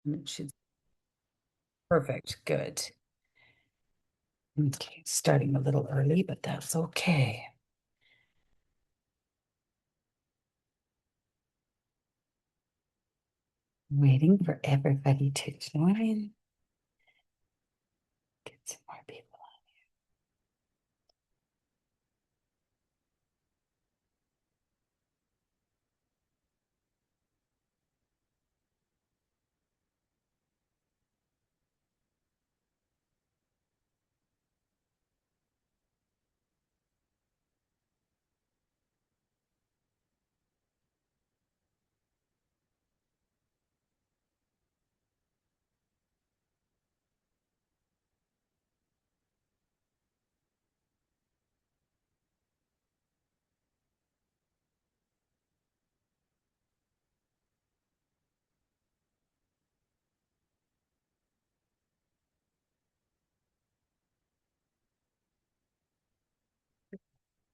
It should perfect. Good. Okay, starting a little early, but that's okay. Waiting for everybody to join. Get some more people.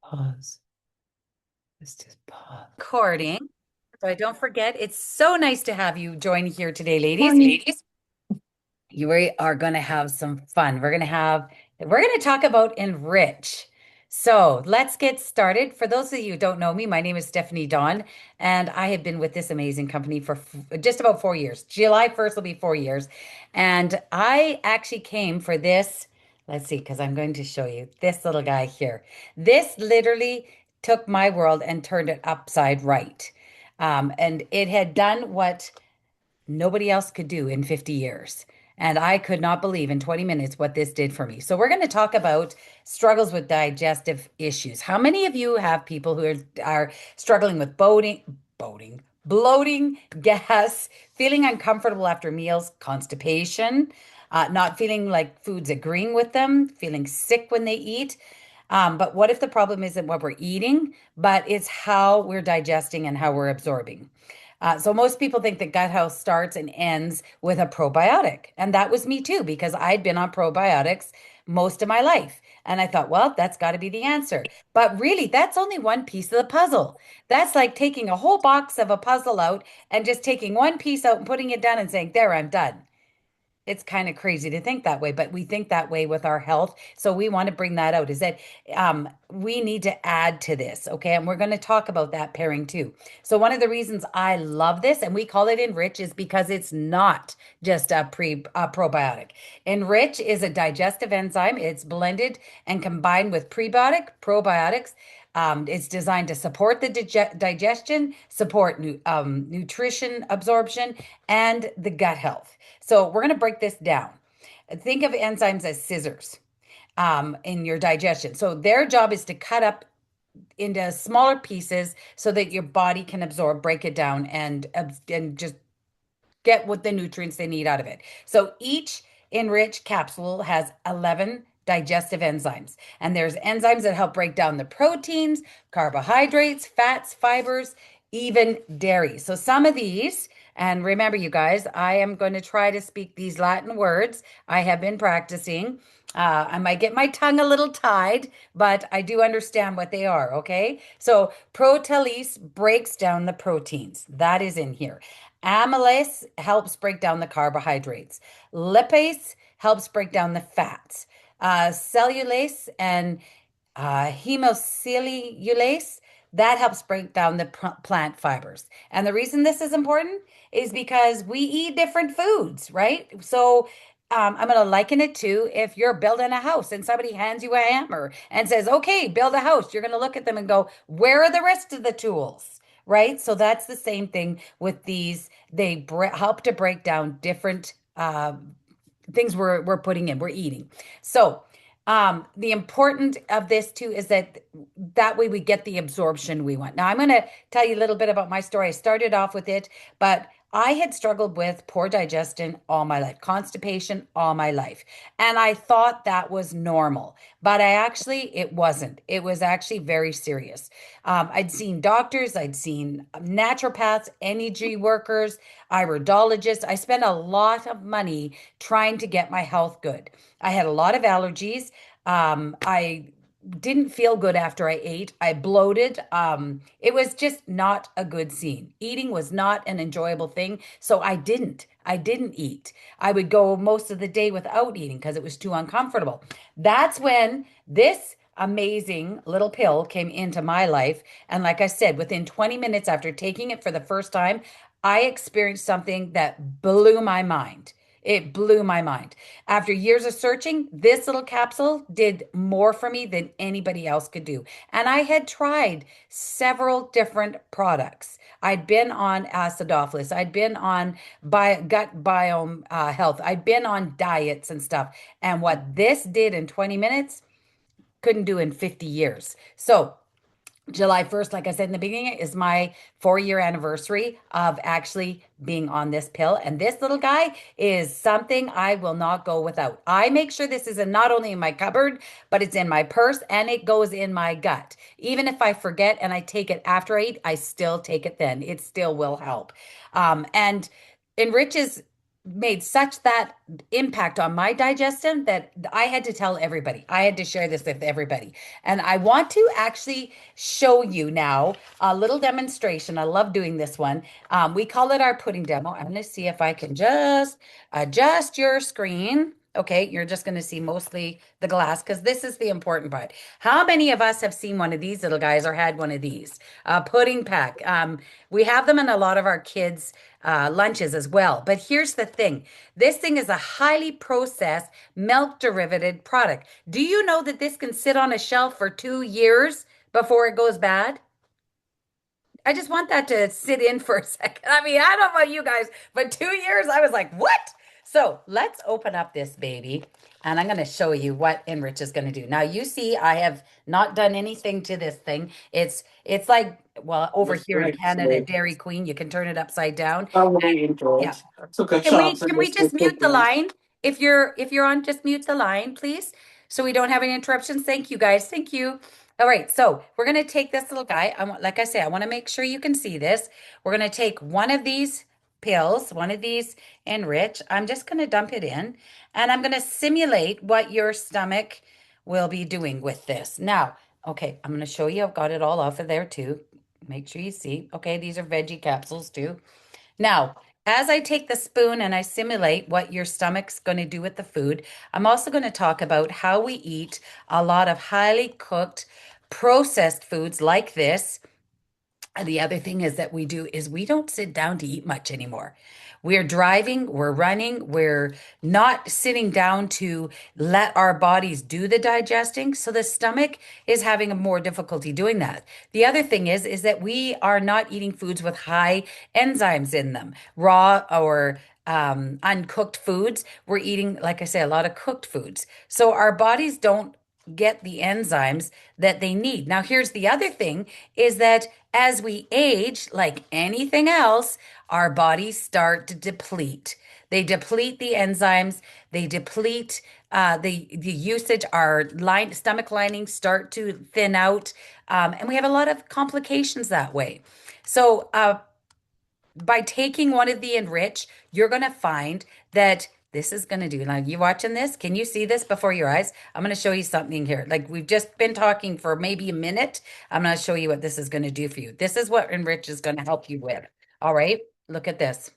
Pause. Let's just pause. Recording. So I don't forget, it's so nice to have you join here today, ladies. Morning. You are going to have some fun. We're going to talk about Enrich. So let's get started. For those of you who don't know me, my name is Stephanie Dawn, and I have been with this amazing company for just about 4 years. July 1st will be 4 years. And I actually came for this. Let's see, because I'm going to show you this little guy here. This literally took my world and turned it upside right. And it had done what nobody else could do in 50 years. And I could not believe in 20 minutes what this did for me. So, we're going to talk about struggles with digestive issues. How many of you have people who are struggling with bloating, gas, feeling uncomfortable after meals, constipation, not feeling like food's agreeing with them, feeling sick when they eat? But what if the problem isn't what we're eating, but it's how we're digesting and how we're absorbing? So most people think that gut health starts and ends with a probiotic. And that was me too, because I'd been on probiotics most of my life. And I thought, well, that's got to be the answer. But really, that's only one piece of the puzzle. That's like taking a whole box of a puzzle out and just taking one piece out and putting it down and saying, there, I'm done. It's kind of crazy to think that way, but we think that way with our health. So we want to bring that out is that we need to add to this. Okay. And we're going to talk about that pairing too. So one of the reasons I love this and we call it Enrich is because it's not just a probiotic. Enrich is a digestive enzyme. It's blended and combined with probiotics. It's designed to support the digestion, support nutrition absorption, and the gut health. So we're going to break this down. Think of enzymes as scissors in your digestion. So their job is to cut up into smaller pieces so that your body can absorb, break it down, and just get what the nutrients they need out of it. So each Enrich capsule has 11 digestive enzymes. And there's enzymes that help break down the proteins, carbohydrates, fats, fibers, even dairy. So some of these, and remember, you guys, I am going to try to speak these Latin words. I have been practicing. I might get my tongue a little tied, but I do understand what they are. Okay. So protease breaks down the proteins. That is in here. Amylase helps break down the carbohydrates. Lipase helps break down the fats. Cellulase and hemocellulase, that helps break down the plant fibers. And the reason this is important is because we eat different foods, right? So I'm going to liken it to if you're building a house and somebody hands you a hammer and says, okay, build a house. You're going to look at them and go, where are the rest of the tools? Right? So that's the same thing with these. They help to break down different things we're putting in, we're eating. So the important of this too is that way we get the absorption we want. Now I'm going to tell you a little bit about my story. I started off with it, but I had struggled with poor digestion all my life, constipation all my life. And I thought that was normal, but it wasn't. It was actually very serious. I'd seen doctors, I'd seen naturopaths, energy workers, iridologists. I spent a lot of money trying to get my health good. I had a lot of allergies. I didn't feel good after I ate. I bloated. It was just not a good scene. Eating was not an enjoyable thing. So I didn't. I didn't eat. I would go most of the day without eating because it was too uncomfortable. That's when this amazing little pill came into my life. And like I said, within 20 minutes after taking it for the first time, I experienced something that blew my mind. It blew my mind. After years of searching, this little capsule did more for me than anybody else could do. And I had tried several different products. I'd been on acidophilus. I'd been on gut biome health. I'd been on diets and stuff. And what this did in 20 minutes, couldn't do in 50 years. So July 1st, like I said in the beginning, is my 4 year anniversary of actually being on this pill. And this little guy is something I will not go without. I make sure this is not only in my cupboard, but it's in my purse and it goes in my gut. Even if I forget and I take it after I eat, I still take it then. It still will help. And Enrich is made such that impact on my digestion that I had to tell everybody. I had to share this with everybody. And I want to actually show you now a little demonstration. I love doing this one. We call it our pudding demo. I'm going to see if I can just adjust your screen. Okay, you're just going to see mostly the glass because this is the important part. How many of us have seen one of these little guys or had one of these? Pudding pack. We have them in a lot of our kids' lunches as well. But here's the thing. This thing is a highly processed milk derivative product. Do you know that this can sit on a shelf for 2 years before it goes bad? I just want that to sit in for a second. I mean, I don't know about you guys, but 2 years, I was like, what? So let's open up this baby and I'm going to show you what Enrich is going to do. Now you see, I have not done anything to this thing. It's like, well, over That's here in great. Canada, Dairy Queen, you can turn it upside down. I really Yeah. enjoyed. I took a Can chance we and can we just just did mute the cooking. line? If you're on, just mute the line, please, so we don't have any interruptions. Thank you, guys. Thank you. All right, so we're gonna take this little guy. Like I say, I want to make sure you can see this. We're gonna take one of these pills, one of these Enrich. I'm just gonna dump it in, and I'm gonna simulate what your stomach will be doing with this. Now, okay, I'm gonna show you. I've got it all off of there too. Make sure you see. Okay, these are veggie capsules too. Now, as I take the spoon and I simulate what your stomach's going to do with the food, I'm also going to talk about how we eat a lot of highly cooked, processed foods like this. And the other thing is that we do is we don't sit down to eat much anymore. We're driving, we're running, we're not sitting down to let our bodies do the digesting. So the stomach is having a more difficulty doing that. The other thing is that we are not eating foods with high enzymes in them, raw or uncooked foods. We're eating, like I say, a lot of cooked foods. So our bodies don't get the enzymes that they need. Now, here's the other thing is that as we age, like anything else, our bodies start to deplete. They deplete the enzymes, they deplete the usage, our stomach linings start to thin out, and we have a lot of complications that way. So, by taking one of the Enrich, you're going to find that this is going to do. Now, you watching this? Can you see this before your eyes? I'm going to show you something here. Like we've just been talking for maybe a minute. I'm going to show you what this is going to do for you. This is what Enrich is going to help you with. All right. Look at this.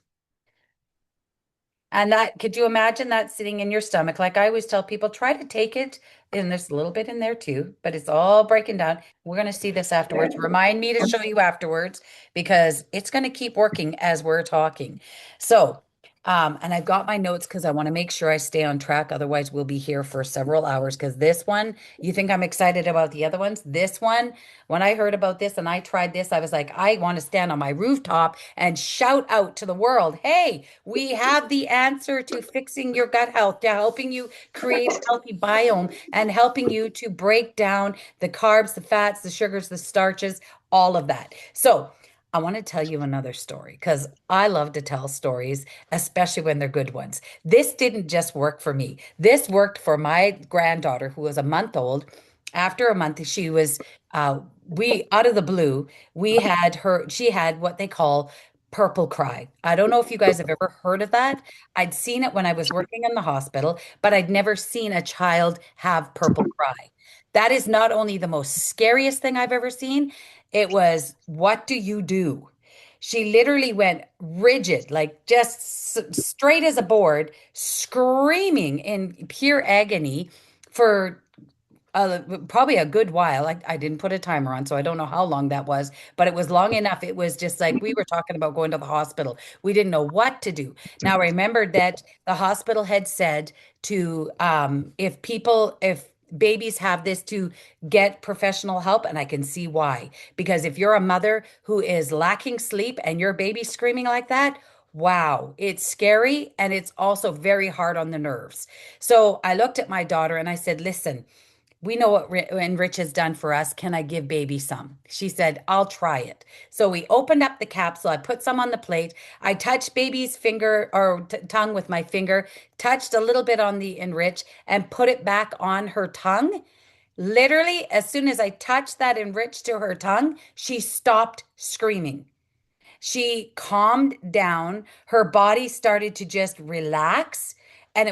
And that, could you imagine that sitting in your stomach? Like I always tell people, try to take it, and there's a little bit in there too, but it's all breaking down. We're going to see this afterwards. Remind me to show you afterwards because it's going to keep working as we're talking. So, and I've got my notes because I want to make sure I stay on track. Otherwise, we'll be here for several hours because this one, you think I'm excited about the other ones? This one, when I heard about this and I tried this, I was like, I want to stand on my rooftop and shout out to the world, hey, we have the answer to fixing your gut health, to helping you create a healthy biome and helping you to break down the carbs, the fats, the sugars, the starches, all of that. So, I want to tell you another story because I love to tell stories, especially when they're good ones. This didn't just work for me. This worked for my granddaughter who was a month old. After a month, she was we out of the blue, she had what they call purple cry. I don't know if you guys have ever heard of that. I'd seen it when I was working in the hospital, but I'd never seen a child have purple cry. That is not only the most scariest thing I've ever seen, it was, what do you do? She literally went rigid, like just straight as a board, screaming in pure agony for probably a good while. I didn't put a timer on, so I don't know how long that was, but it was long enough. It was just like we were talking about going to the hospital. We didn't know what to do. Now, I remembered that the hospital had said to, if babies have this, to get professional help, and I can see why. Because if you're a mother who is lacking sleep and your baby's screaming like that, wow, it's scary and it's also very hard on the nerves. So I looked at my daughter and I said, listen, we know what Enrich has done for us. Can I give baby some? She said, I'll try it. So we opened up the capsule. I put some on the plate. I touched baby's finger or tongue with my finger, touched a little bit on the Enrich, and put it back on her tongue. Literally, as soon as I touched that Enrich to her tongue, she stopped screaming. She calmed down. Her body started to just relax, and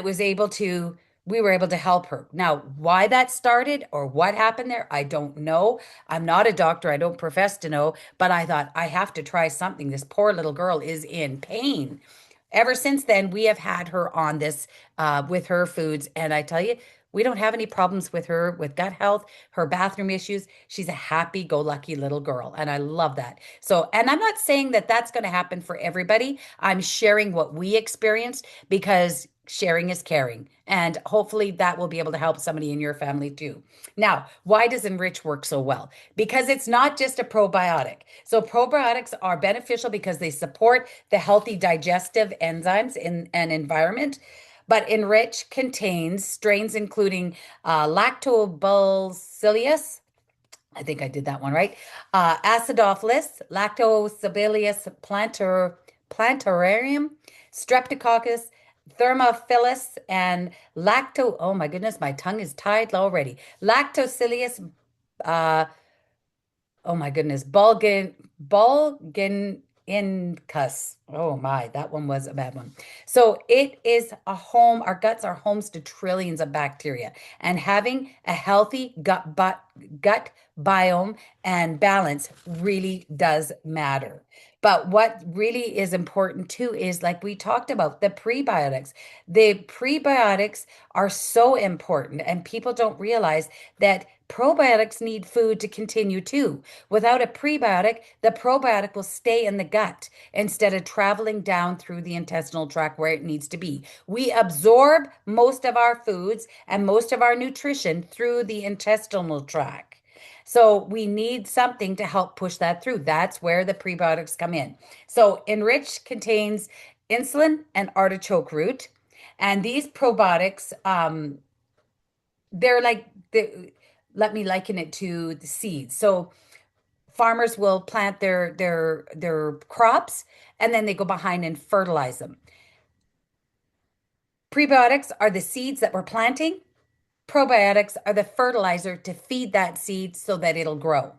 we were able to help her. Now, why that started or what happened there, I don't know. I'm not a doctor. I don't profess to know, but I thought I have to try something. This poor little girl is in pain. Ever since then, we have had her on this with her foods. And I tell you, we don't have any problems with her with gut health, her bathroom issues. She's a happy go lucky little girl. And I love that. So, and I'm not saying that that's going to happen for everybody. I'm sharing what we experienced because sharing is caring. And hopefully that will be able to help somebody in your family too. Now, why does Enrich work so well? Because it's not just a probiotic. So probiotics are beneficial because they support the healthy digestive enzymes in an environment. But Enrich contains strains including lactobacillus. I think I did that one right. Acidophilus, Lactobacillus plantararium, Streptococcus, Thermophilus, and oh my goodness, my tongue is tied already. Lactocilius, uh, oh my goodness, Bulgarinicus. Oh my, that one was a bad one. So it is a home, our guts are homes to trillions of bacteria. And having a healthy gut biome and balance really does matter. But what really is important too is like we talked about the prebiotics. The prebiotics are so important, and people don't realize that probiotics need food to continue too. Without a prebiotic, the probiotic will stay in the gut instead of traveling down through the intestinal tract where it needs to be. We absorb most of our foods and most of our nutrition through the intestinal tract. So we need something to help push that through. That's where the prebiotics come in. So Enrich contains insulin and artichoke root. And these probiotics, they're like let me liken it to the seeds. So farmers will plant their crops and then they go behind and fertilize them. Prebiotics are the seeds that we're planting. Probiotics are the fertilizer to feed that seed so that it'll grow.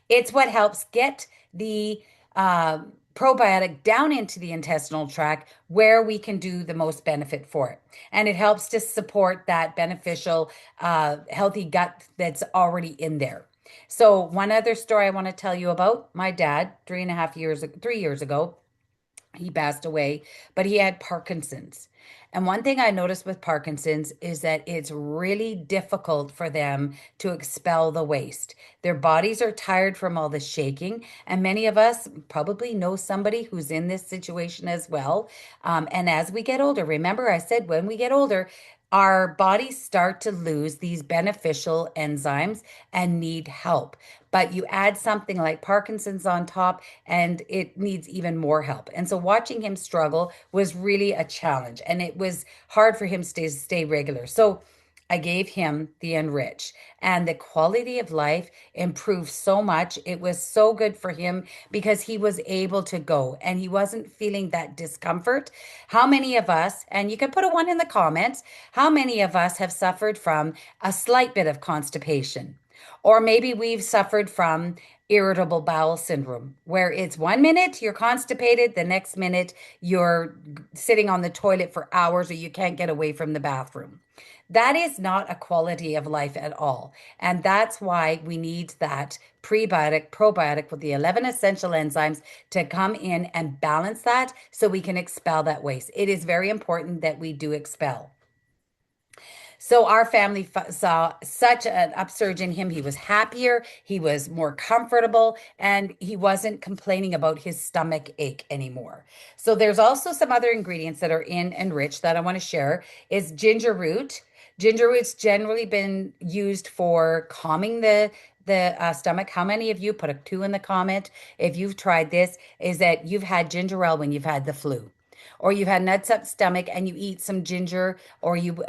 It's what helps get the probiotic down into the intestinal tract where we can do the most benefit for it. And it helps to support that beneficial, healthy gut that's already in there. So, one other story I want to tell you about my dad, 3 years ago, he passed away, but he had Parkinson's. And one thing I noticed with Parkinson's is that it's really difficult for them to expel the waste. Their bodies are tired from all the shaking. And many of us probably know somebody who's in this situation as well. And as we get older, remember I said when we get older, our bodies start to lose these beneficial enzymes and need help. But you add something like Parkinson's on top, and it needs even more help. And so watching him struggle was really a challenge, and it was hard for him to stay regular. So I gave him the Enrich, and the quality of life improved so much. It was so good for him because he was able to go and he wasn't feeling that discomfort. How many of us, and you can put a one in the comments, how many of us have suffered from a slight bit of constipation? Or maybe we've suffered from irritable bowel syndrome, where it's 1 minute you're constipated, the next minute you're sitting on the toilet for hours or you can't get away from the bathroom. That is not a quality of life at all. And that's why we need that prebiotic, probiotic with the 11 essential enzymes to come in and balance that so we can expel that waste. It is very important that we do expel. So our family saw such an upsurge in him. He was happier, he was more comfortable, and he wasn't complaining about his stomach ache anymore. So there's also some other ingredients that are in Enrich that I want to share is ginger root. Ginger root's generally been used for calming the stomach. How many of you put a 2 in the comment if you've tried this? Is that you've had ginger ale when you've had the flu? Or you've had an upset stomach and you eat some ginger, or you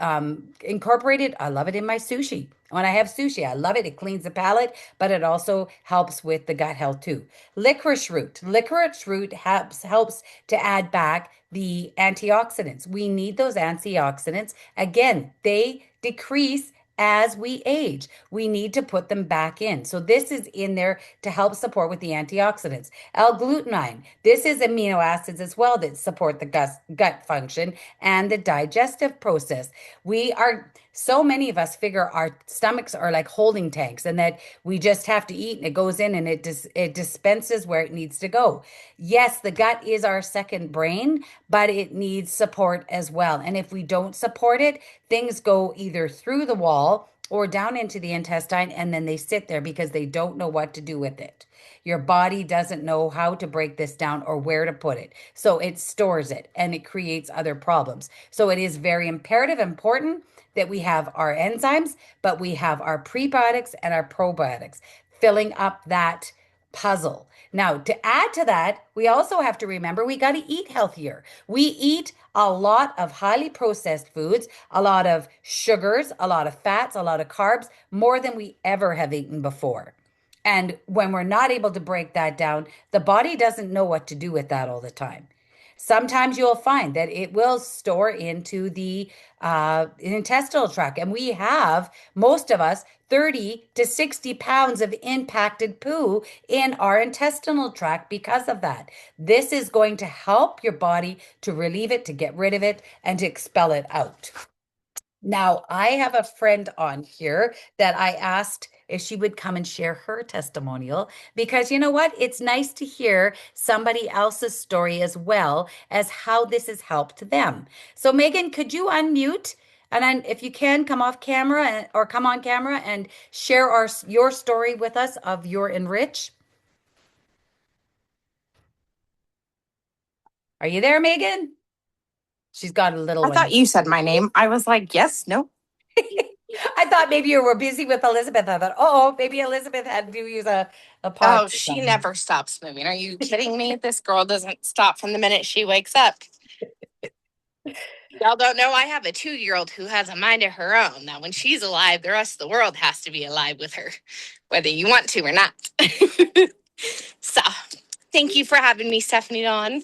incorporate it. I love it in my sushi. When I have sushi, I love it. It cleans the palate, but it also helps with the gut health too. Licorice root. Licorice root helps to add back the antioxidants. We need those antioxidants. Again, they decrease as we age. We need to put them back in. So this is in there to help support with the antioxidants. L-glutamine. This is amino acids as well that support the gut function and the digestive process. So many of us figure our stomachs are like holding tanks and that we just have to eat and it goes in and it dispenses where it needs to go. Yes, the gut is our second brain, but it needs support as well. And if we don't support it, things go either through the wall or down into the intestine, and then they sit there because they don't know what to do with it. Your body doesn't know how to break this down or where to put it. So it stores it and it creates other problems. So it is very imperative, important that we have our enzymes, but we have our prebiotics and our probiotics filling up that puzzle. Now, to add to that, we also have to remember we got to eat healthier. We eat a lot of highly processed foods, a lot of sugars, a lot of fats, a lot of carbs, more than we ever have eaten before. And when we're not able to break that down, the body doesn't know what to do with that all the time. Sometimes you'll find that it will store into the intestinal tract. And we have, most of us, 30 to 60 pounds of impacted poo in our intestinal tract because of that. This is going to help your body to relieve it, to get rid of it, and to expel it out. Now, I have a friend on here that I asked if she would come and share her testimonial because you know what? It's nice to hear somebody else's story as well as how this has helped them. So, Megan, could you unmute? And then if you can come off camera or come on camera and share your story with us of your Enrich. Are you there, Megan? She's got a little I one. thought you said my name. I was like, yes, no. I thought maybe you were busy with Elizabeth. I thought, oh, maybe Elizabeth had to use a pause Oh, or she something. never stops moving. Are you kidding me? This girl doesn't stop from the minute she wakes up. Y'all don't know I have a 2-year-old who has a mind of her own. Now, when she's alive, the rest of the world has to be alive with her, whether you want to or not. So, thank you for having me, Stephanie Dawn.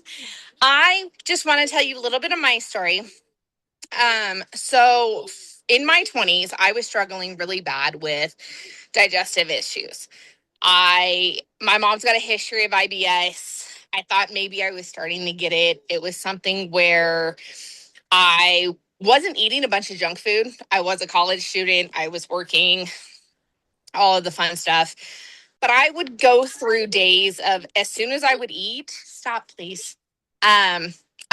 I just want to tell you a little bit of my story. So in my 20s, I was struggling really bad with digestive issues. My mom's got a history of IBS. I thought maybe I was starting to get it. It was something where I wasn't eating a bunch of junk food. I was a college student. I was working, all of the fun stuff. But I would go through days of as soon as I would eat, stop, please. I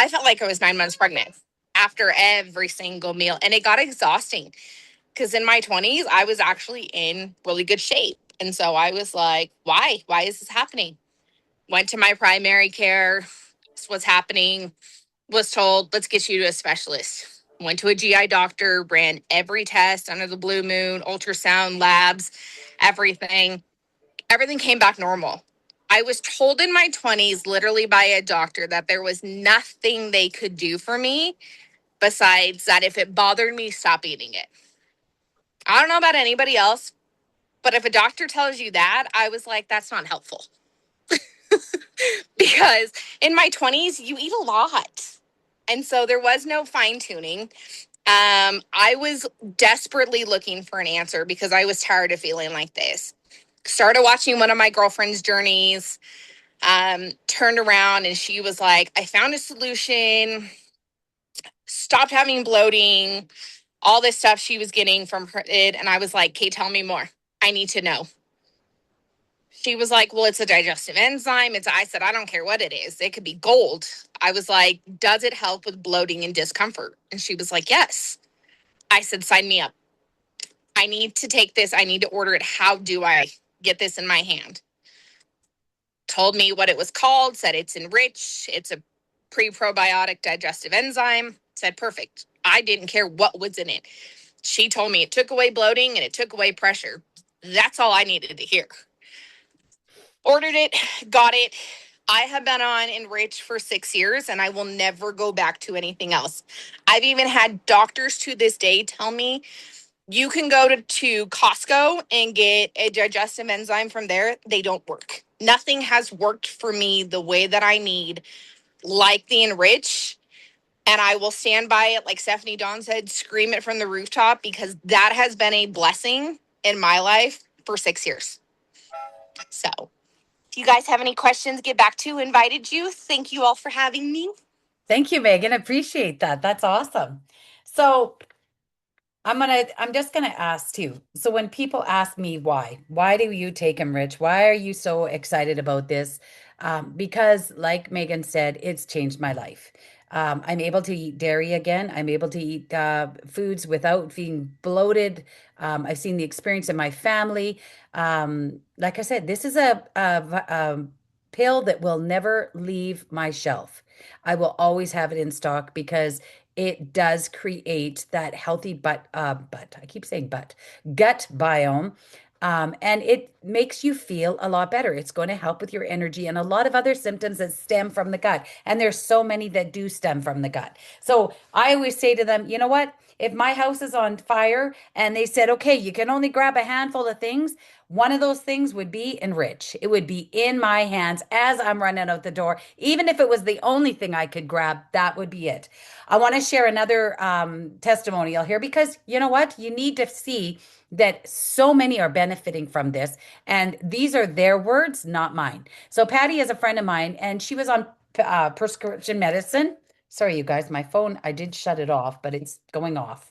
felt like I was 9 months pregnant after every single meal. And it got exhausting because in my 20s, I was actually in really good shape. And so I was like, why? Why is this happening? Went to my primary care. This was happening. Was told, let's get you to a specialist. Went to a GI doctor, ran every test under the blue moon, ultrasound labs, everything. Everything came back normal. I was told in my 20s, literally by a doctor, that there was nothing they could do for me besides that if it bothered me, stop eating it. I don't know about anybody else, but if a doctor tells you that, I was like, that's not helpful. Because in my 20s, you eat a lot. And so there was no fine tuning. I was desperately looking for an answer because I was tired of feeling like this. Started watching one of my girlfriend's journeys, turned around and she was like, I found a solution, stopped having bloating, all this stuff she was getting from her. And I was like, Kate, tell me more. I need to know. She was like, well, it's a digestive enzyme. I said, I don't care what it is. It could be gold. I was like, does it help with bloating and discomfort? And she was like, yes. I said, sign me up. I need to take this. I need to order it. How do I get this in my hand? Told me what it was called, said it's Enrich. It's a pre-probiotic digestive enzyme. Said, perfect. I didn't care what was in it. She told me it took away bloating and it took away pressure. That's all I needed to hear. Ordered it, got it. I have been on Enrich for 6 years and I will never go back to anything else. I've even had doctors to this day tell me you can go to Costco and get a digestive enzyme from there. They don't work. Nothing has worked for me the way that I need, like the Enrich. And I will stand by it, like Stephanie Dawn said, scream it from the rooftop, because that has been a blessing in my life for 6 years. So if you guys have any questions, get back to who invited you. Thank you all for having me. Thank you, Megan. Appreciate that. That's awesome. So I'm just gonna ask too. So when people ask me why do you take them, Rich? Why are you so excited about this? Because like Megan said, it's changed my life. I'm able to eat dairy again. I'm able to eat foods without being bloated. I've seen the experience in my family. Like I said, this is a pill that will never leave my shelf. I will always have it in stock because it does create that healthy I keep saying gut biome. And it makes you feel a lot better. It's going to help with your energy and a lot of other symptoms that stem from the gut. And there's so many that do stem from the gut. So I always say to them, you know what? If my house is on fire and they said, okay, you can only grab a handful of things, one of those things would be Enrich. It would be in my hands as I'm running out the door. Even if it was the only thing I could grab, that would be it. I want to share another testimonial here because you know what? You need to see that so many are benefiting from this. And these are their words, not mine. So Patty is a friend of mine, and she was on prescription medicine. Sorry, you guys, my phone, I did shut it off, but it's going off.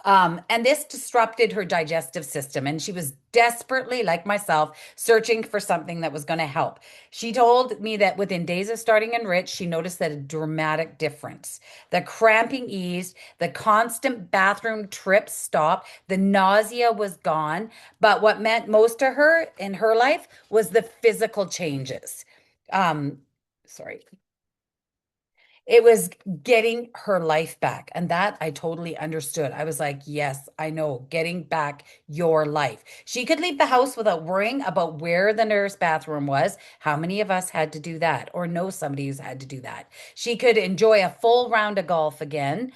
And this disrupted her digestive system. And she was desperately, like myself, searching for something that was going to help. She told me that within days of starting Enrich, she noticed that a dramatic difference. The cramping eased, the constant bathroom trips stopped, the nausea was gone. But what meant most to her in her life was the physical changes. Um, sorry. It was getting her life back. And that I totally understood. I was like, yes, I know, getting back your life. She could leave the house without worrying about where the nurse bathroom was. How many of us had to do that or know somebody who's had to do that? She could enjoy a full round of golf again.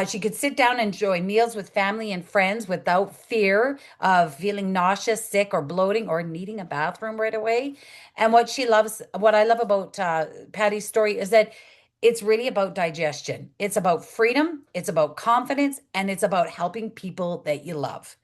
She could sit down and enjoy meals with family and friends without fear of feeling nauseous, sick, or bloating or needing a bathroom right away. And what I love about Patty's story is that it's really about digestion. It's about freedom, it's about confidence, and it's about helping people that you love.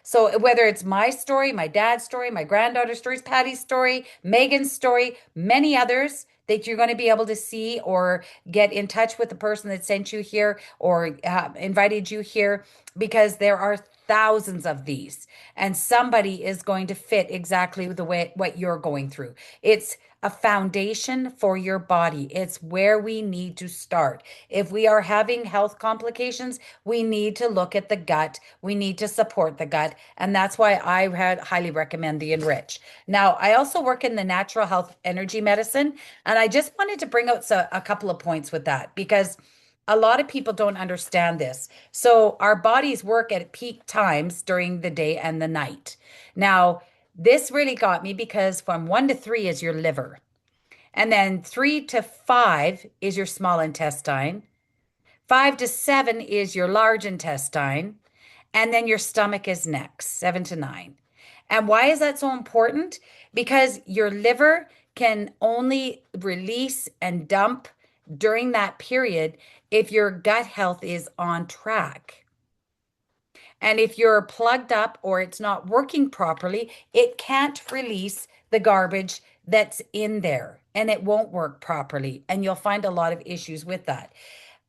So whether it's my story, my dad's story, my granddaughter's story, Patty's story, Megan's story, many others that you're going to be able to see or get in touch with the person that sent you here or invited you here, because there are thousands of these and somebody is going to fit exactly the way what you're going through. It's a foundation for your body. It's where we need to start. If we are having health complications, we need to look at the gut. We need to support the gut. And that's why I highly recommend the Enrich. Now, I also work in the natural health energy medicine, and I just wanted to bring out a couple of points with that because a lot of people don't understand this. So, our bodies work at peak times during the day and the night. Now, this really got me because from 1 to 3 is your liver. And then 3 to 5 is your small intestine. 5 to 7 is your large intestine. And then your stomach is next, 7 to 9. And why is that so important? Because your liver can only release and dump during that period if your gut health is on track. And if you're plugged up or it's not working properly, it can't release the garbage that's in there and it won't work properly. And you'll find a lot of issues with that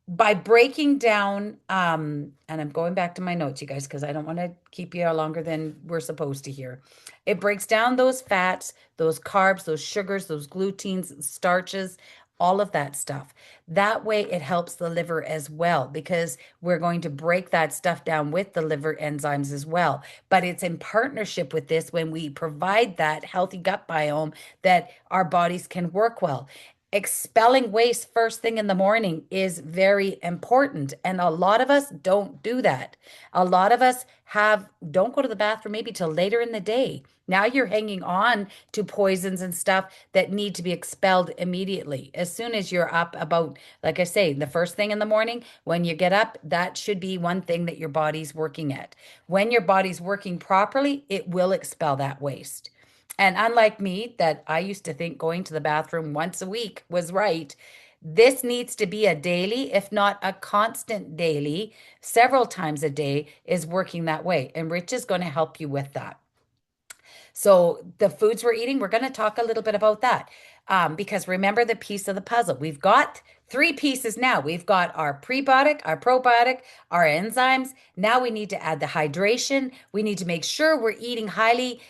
by breaking down, and I'm going back to my notes, you guys, because I don't want to keep you longer than we're supposed to here. It breaks down those fats, those carbs, those sugars, those gluteins, starches, all of that stuff. That way it helps the liver as well, because we're going to break that stuff down with the liver enzymes as well. But it's in partnership with this when we provide that healthy gut biome that our bodies can work well. Expelling waste first thing in the morning is very important. And a lot of us don't do that. A lot of us don't go to the bathroom maybe till later in the day. Now you're hanging on to poisons and stuff that need to be expelled immediately. As soon as you're up about, like I say, the first thing in the morning, when you get up, that should be one thing that your body's working at. When your body's working properly, it will expel that waste. And unlike me, that I used to think going to the bathroom once a week was right, this needs to be a daily, if not a constant daily, several times a day is working that way. And Rich is going to help you with that. So, the foods we're eating, we're going to talk a little bit about that. Because remember the piece of the puzzle. We've got three pieces now. We've got our prebiotic, our probiotic, our enzymes. Now we need to add the hydration. We need to make sure we're eating highly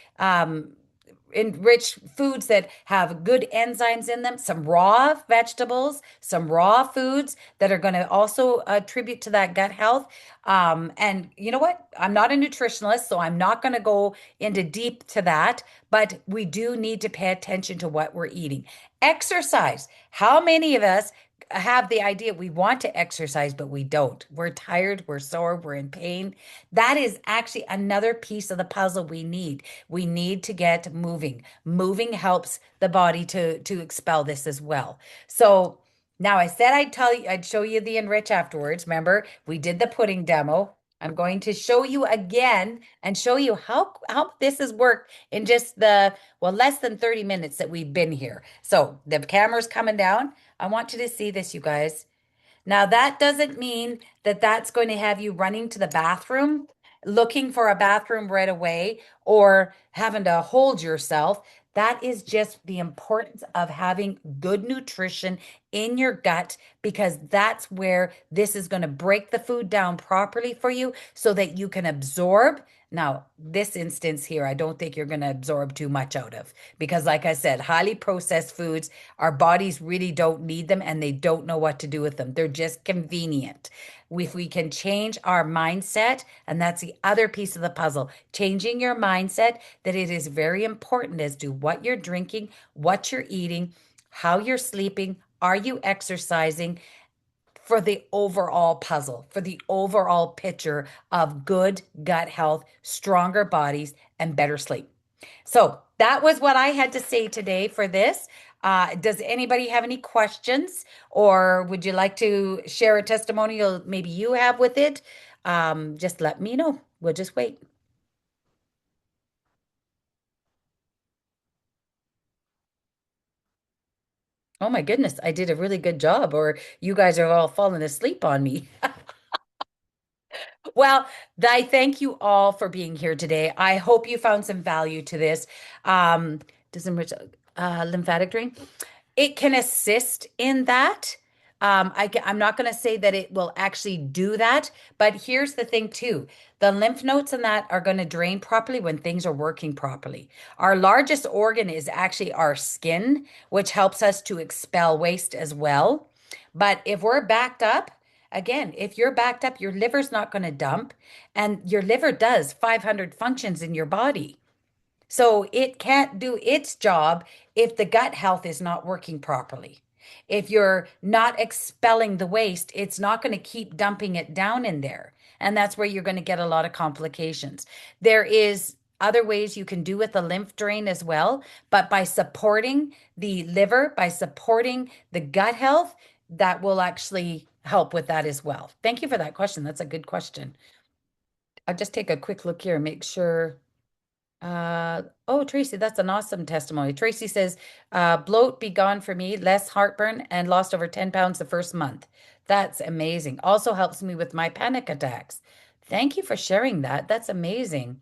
enrich foods that have good enzymes in them, some raw vegetables, some raw foods that are going to also attribute to that gut health. And you know what? I'm not a nutritionalist, so I'm not going to go into deep to that, but we do need to pay attention to what we're eating. Exercise. How many of us have the idea we want to exercise, but we don't? We're tired, we're sore, we're in pain. That is actually another piece of the puzzle we need. We need to get moving. Moving helps the body to expel this as well. So now I said I'd tell you, I'd show you the Enrich afterwards. Remember, we did the pudding demo. I'm going to show you again and show you how this has worked in just the, well, less than 30 minutes that we've been here. So the camera's coming down. I want you to see this, you guys. Now, that doesn't mean that that's going to have you running to the bathroom, looking for a bathroom right away, or having to hold yourself. That is just the importance of having good nutrition in your gut, because that's where this is going to break the food down properly for you so that you can absorb. Now, this instance here, I don't think you're going to absorb too much out of, because, like I said, highly processed foods, our bodies really don't need them and they don't know what to do with them. They're just convenient. If we can change our mindset, and that's the other piece of the puzzle, changing your mindset that it is very important as to what you're drinking, what you're eating, how you're sleeping, are you exercising, for the overall puzzle, for the overall picture of good gut health, stronger bodies, and better sleep. So that was what I had to say today for this. Does anybody have any questions, or would you like to share a testimonial maybe you have with it? Just let me know. We'll just wait. Oh my goodness, I did a really good job, or you guys are all falling asleep on me. Well, I thank you all for being here today. I hope you found some value to this. Does enrich lymphatic drain? It can assist in that. I'm not going to say that it will actually do that, but here's the thing too. The lymph nodes and that are going to drain properly when things are working properly. Our largest organ is actually our skin, which helps us to expel waste as well. But if we're backed up, again, if you're backed up, your liver's not going to dump, and your liver does 500 functions in your body. So it can't do its job if the gut health is not working properly. If you're not expelling the waste, it's not going to keep dumping it down in there. And that's where you're going to get a lot of complications. There is other ways you can do with the lymph drain as well, but by supporting the liver, by supporting the gut health, that will actually help with that as well. Thank you for that question. That's a good question. I'll just take a quick look here and make sure. Oh, Tracy, that's an awesome testimony. Tracy says, bloat be gone for me, less heartburn, and lost over 10 pounds the first month. That's amazing. Also helps me with my panic attacks. Thank you for sharing that. That's amazing.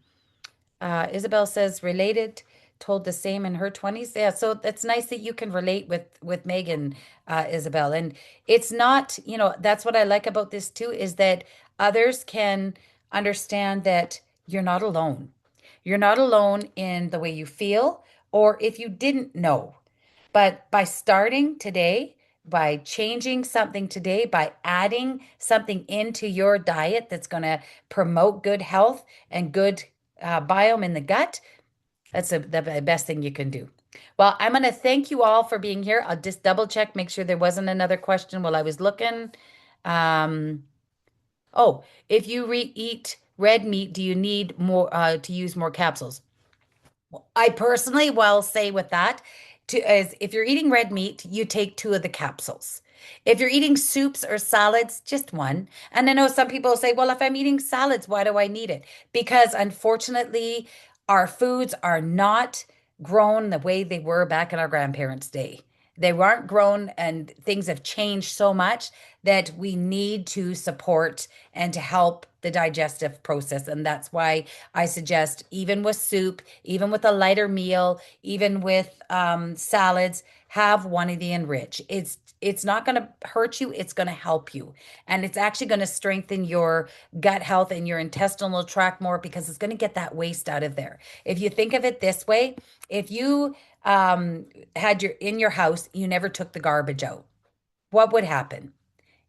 Isabel says related, told the same in her 20s. Yeah, so it's nice that you can relate with Megan, Isabel. And it's not, that's what I like about this too, is that others can understand that you're not alone. You're not alone in the way you feel, or if you didn't know. But by starting today, by changing something today, by adding something into your diet that's going to promote good health and good biome in the gut, that's the best thing you can do. Well, I'm going to thank you all for being here. I'll just double check, make sure there wasn't another question while I was looking. Um, oh, if you eat red meat, do you need more to use more capsules? I personally will say with that, is if you're eating red meat, you take two of the capsules. If you're eating soups or salads, just one. And I know some people say, well, if I'm eating salads, why do I need it? Because unfortunately, our foods are not grown the way they were back in our grandparents' day. They weren't grown, and things have changed so much that we need to support and to help the digestive process. And that's why I suggest, even with soup, even with a lighter meal, even with salads, have one of the Enrich. It's not going to hurt you, it's going to help you. And it's actually going to strengthen your gut health and your intestinal tract more because it's going to get that waste out of there. If you think of it this way, if you had your in your house, you never took the garbage out, what would happen?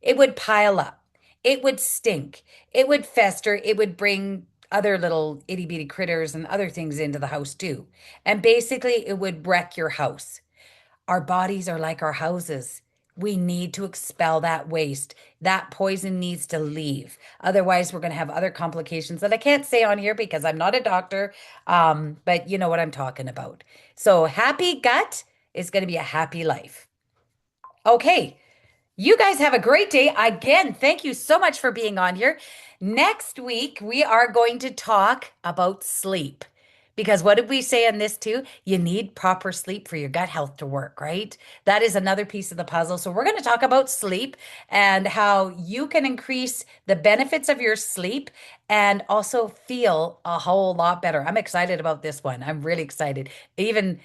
It would pile up. It would stink. It would fester. It would bring other little itty bitty critters and other things into the house too. And basically, it would wreck your house. Our bodies are like our houses. We need to expel that waste. That poison needs to leave. Otherwise, we're going to have other complications that I can't say on here because I'm not a doctor. But you know what I'm talking about. So, happy gut is going to be a happy life. Okay. You guys have a great day. Again, thank you so much for being on here. Next week, we are going to talk about sleep. Because what did we say on this too? You need proper sleep for your gut health to work, right? That is another piece of the puzzle. So, we're going to talk about sleep and how you can increase the benefits of your sleep and also feel a whole lot better. I'm excited about this one. I'm really excited. Even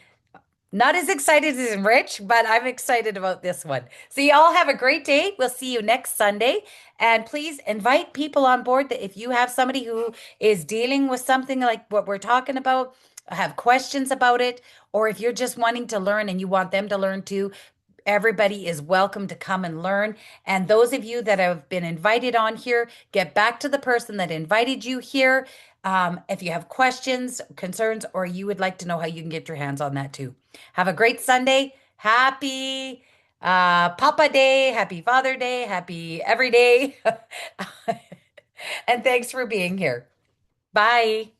not as excited as Enrich, but I'm excited about this one. So, you all have a great day. We'll see you next Sunday. And please invite people on board that if you have somebody who is dealing with something like what we're talking about, have questions about it, or if you're just wanting to learn and you want them to learn too, everybody is welcome to come and learn. And those of you that have been invited on here, get back to the person that invited you here. If you have questions, concerns, or you would like to know how you can get your hands on that too. Have a great Sunday. Happy Papa Day, happy Father Day, happy every day. And thanks for being here. Bye.